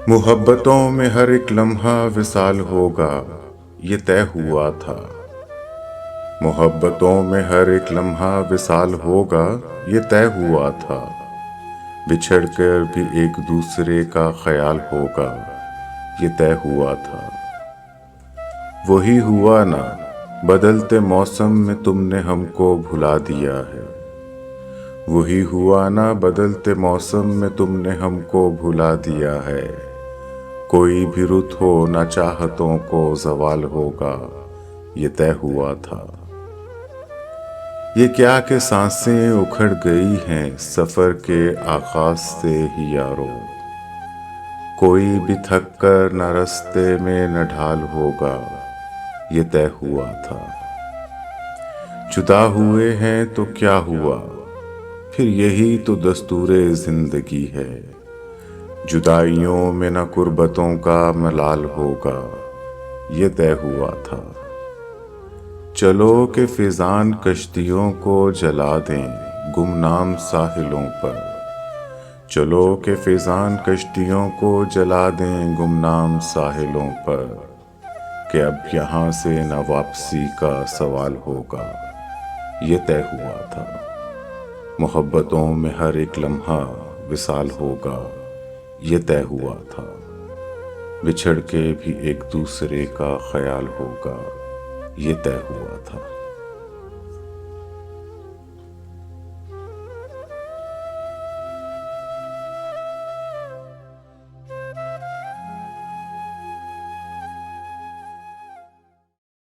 मुहब्बतों में हर एक लम्हा विसाल होगा, ये तय हुआ था। मुहब्बतों में हर एक लम्हा विसाल होगा, ये तय हुआ था। बिछड़ कर भी एक दूसरे का ख्याल होगा, ये तय हुआ था। वही हुआ ना, बदलते मौसम में तुमने हमको भुला दिया है। वही हुआ ना, बदलते मौसम में तुमने हमको भुला दिया है। कोई भी रुत हो ना, चाहतों को ज़वाल होगा, ये तय हुआ था। ये क्या कि सांसें उखड़ गई हैं सफ़र के आगाज़ से ही यारो। कोई भी थक कर न रास्ते में न ढाल होगा, ये तय हुआ था। जुदा हुए हैं तो क्या हुआ, फिर यही तो दस्तूरे ज़िंदगी है। जुदाइयों में न कुर्बतों का मलाल होगा, ये तय हुआ था। चलो के फिजान कश्तियों को जला दें गुमनाम साहिलों पर। चलो के फिजान कश्तियों को जला दें गुमनाम साहिलों पर, कि अब यहाँ से न वापसी का सवाल होगा, ये तय हुआ था। मोहब्बतों में हर एक लम्हा विसाल होगा, ये तय हुआ था। बिछड़ के भी एक दूसरे का ख्याल होगा, ये तय हुआ था।